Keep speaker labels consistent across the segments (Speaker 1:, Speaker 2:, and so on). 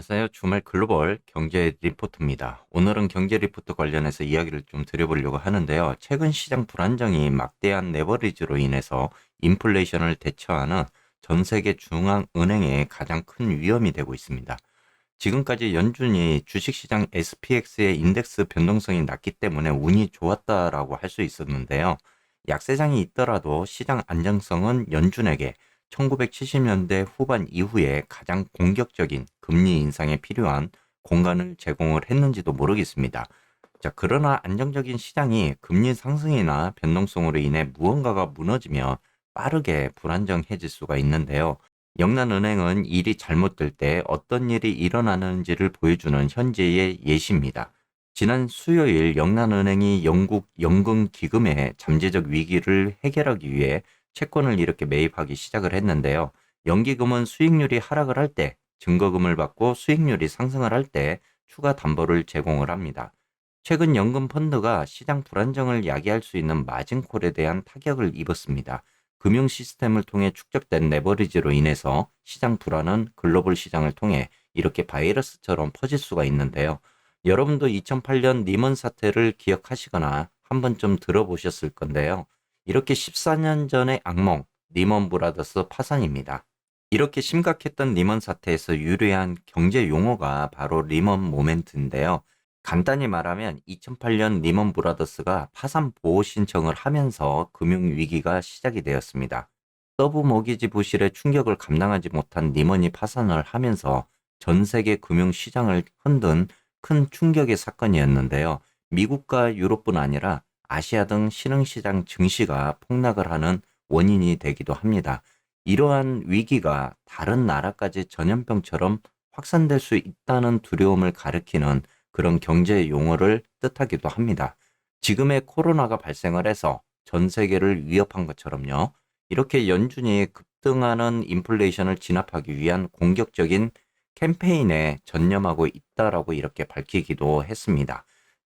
Speaker 1: 안녕하세요. 주말 글로벌 경제 리포트입니다. 오늘은 경제 리포트 관련해서 이야기를 좀 드려보려고 하는데요. 최근 시장 불안정이 막대한 레버리지로 인해서 인플레이션을 대처하는 전 세계 중앙은행의 가장 큰 위험이 되고 있습니다. 지금까지 연준이 주식시장 SPX의 인덱스 변동성이 낮기 때문에 운이 좋았다라고 할 수 있었는데요. 약세장이 있더라도 시장 안정성은 연준에게 1970년대 후반 이후에 가장 공격적인 금리 인상에 필요한 공간을 제공을 했는지도 모르겠습니다. 자, 그러나 안정적인 시장이 금리 상승이나 변동성으로 인해 무언가가 무너지면 빠르게 불안정해질 수가 있는데요. 영란은행은 일이 잘못될 때 어떤 일이 일어나는지를 보여주는 현재의 예시입니다. 지난 수요일 영란은행이 영국 연금기금의 잠재적 위기를 해결하기 위해 채권을 이렇게 매입하기 시작을 했는데요. 연기금은 수익률이 하락을 할 때 증거금을 받고 수익률이 상승을 할 때 추가 담보를 제공을 합니다. 최근 연금 펀드가 시장 불안정을 야기할 수 있는 마진콜에 대한 타격을 입었습니다. 금융 시스템을 통해 축적된 레버리지로 인해서 시장 불안은 글로벌 시장을 통해 이렇게 바이러스처럼 퍼질 수가 있는데요. 여러분도 2008년 리먼 사태를 기억하시거나 한 번쯤 들어보셨을 건데요. 이렇게 14년 전의 악몽, 리먼 브라더스 파산입니다. 이렇게 심각했던 리먼 사태에서 유래한 경제 용어가 바로 리먼 모멘트인데요. 간단히 말하면 2008년 리먼 브라더스가 파산 보호 신청을 하면서 금융 위기가 시작이 되었습니다. 서브 모기지 부실의 충격을 감당하지 못한 리먼이 파산을 하면서 전 세계 금융 시장을 흔든 큰 충격의 사건이었는데요. 미국과 유럽뿐 아니라 아시아 등 신흥시장 증시가 폭락을 하는 원인이 되기도 합니다. 이러한 위기가 다른 나라까지 전염병처럼 확산될 수 있다는 두려움을 가리키는 그런 경제 용어를 뜻하기도 합니다. 지금의 코로나가 발생을 해서 전 세계를 위협한 것처럼요. 이렇게 연준이 급등하는 인플레이션을 진압하기 위한 공격적인 캠페인에 전념하고 있다라고 이렇게 밝히기도 했습니다.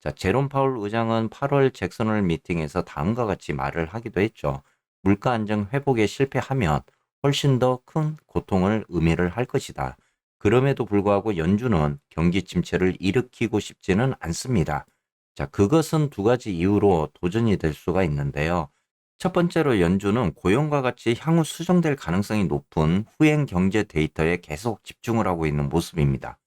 Speaker 1: 자, 제롬 파월 의장은 8월 잭슨홀 미팅에서 다음과 같이 말을 하기도 했죠. 물가 안정 회복에 실패하면 훨씬 더 큰 고통을 의미를 할 것이다. 그럼에도 불구하고 연준은 경기 침체를 일으키고 싶지는 않습니다. 자, 그것은 두 가지 이유로 도전이 될 수가 있는데요. 첫 번째로 연준은 고용과 같이 향후 수정될 가능성이 높은 후행 경제 데이터에 계속 집중을 하고 있는 모습입니다.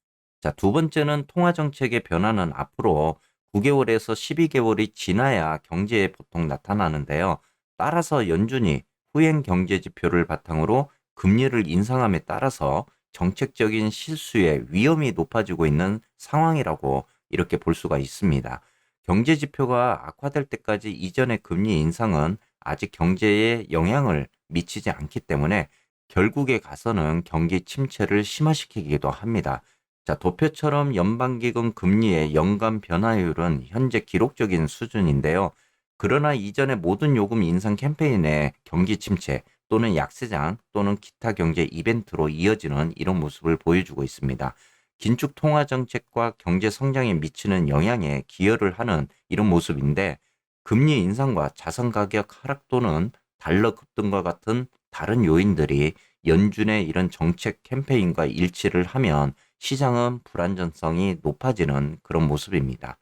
Speaker 1: 자, 두 번째는 통화 정책의 변화는 앞으로 9개월에서 12개월이 지나야 경제에 보통 나타나는데요. 따라서 연준이 후행 경제 지표를 바탕으로 금리를 인상함에 따라서 정책적인 실수의 위험이 높아지고 있는 상황이라고 이렇게 볼 수가 있습니다. 경제 지표가 악화될 때까지 이전의 금리 인상은 아직 경제에 영향을 미치지 않기 때문에 결국에 가서는 경기 침체를 심화시키기도 합니다. 자, 도표처럼 연방기금 금리의 연간 변화율은 현재 기록적인 수준인데요. 그러나 이전의 모든 요금 인상 캠페인에 경기 침체 또는 약세장 또는 기타 경제 이벤트로 이어지는 이런 모습을 보여주고 있습니다. 긴축 통화 정책과 경제 성장에 미치는 영향에 기여를 하는 이런 모습인데 금리 인상과 자산 가격 하락 또는 달러 급등과 같은 다른 요인들이 연준의 이런 정책 캠페인과 일치를 하면 시장은 불안정성이 높아지는 그런 모습입니다.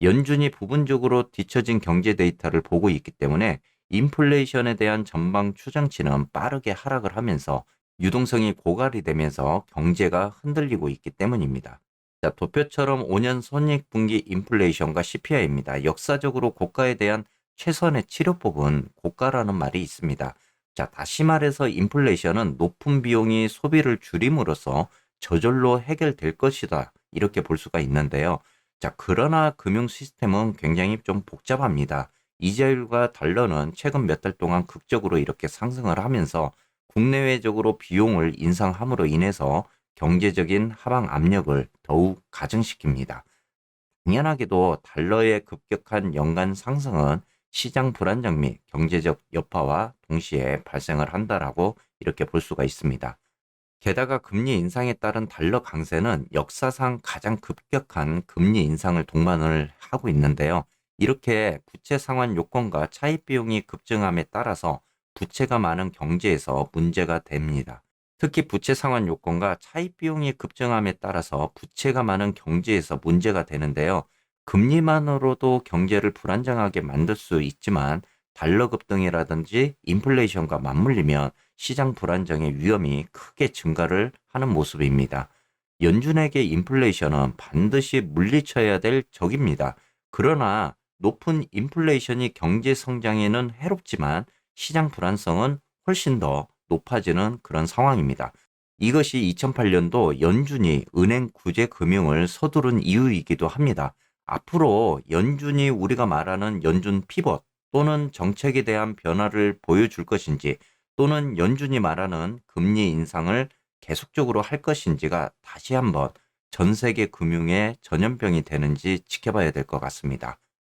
Speaker 1: 연준이 부분적으로 뒤처진 경제 데이터를 보고 있기 때문에 인플레이션에 대한 전방 추정치는 빠르게 하락을 하면서 유동성이 고갈이 되면서 경제가 흔들리고 있기 때문입니다. 자, 도표처럼 5년 손익분기 인플레이션과 CPI입니다. 역사적으로 고가에 대한 최선의 치료법은 고가라는 말이 있습니다. 자, 다시 말해서 인플레이션은 높은 비용이 소비를 줄임으로써 저절로 해결될 것이다. 이렇게 볼 수가 있는데요. 자, 그러나 금융 시스템은 굉장히 좀 복잡합니다. 이자율과 달러는 최근 몇 달 동안 극적으로 이렇게 상승을 하면서 국내외적으로 비용을 인상함으로 인해서 경제적인 하방 압력을 더욱 가중시킵니다. 당연하게도 달러의 급격한 연간 상승은 시장 불안정 및 경제적 여파와 동시에 발생을 한다라고 이렇게 볼 수가 있습니다. 게다가 금리 인상에 따른 달러 강세는 역사상 가장 급격한 금리 인상을 동반을 하고 있는데요. 이렇게 부채 상환 요건과 차입 비용이 급증함에 따라서 부채가 많은 경제에서 문제가 됩니다. 특히 부채 상환 요건과 차입 비용이 급증함에 따라서 부채가 많은 경제에서 문제가 되는데요. 금리만으로도 경제를 불안정하게 만들 수 있지만 달러 급등이라든지 인플레이션과 맞물리면 시장 불안정의 위험이 크게 증가를 하는 모습입니다. 연준에게 인플레이션은 반드시 물리쳐야 될 적입니다. 그러나 높은 인플레이션이 경제 성장에는 해롭지만 시장 불안성은 훨씬 더 높아지는 그런 상황입니다. 이것이 2008년도 연준이 은행 구제 금융을 서두른 이유이기도 합니다. 앞으로 연준이 우리가 말하는 연준 피벗 또는 정책에 대한 변화를 보여줄 것인지 또는 연준이 말하는 금리 인상을 계속적으로 할 것인지가 다시 한번 전 세계 금융의 전염병이 되는지 지켜봐야 될 것 같습니다.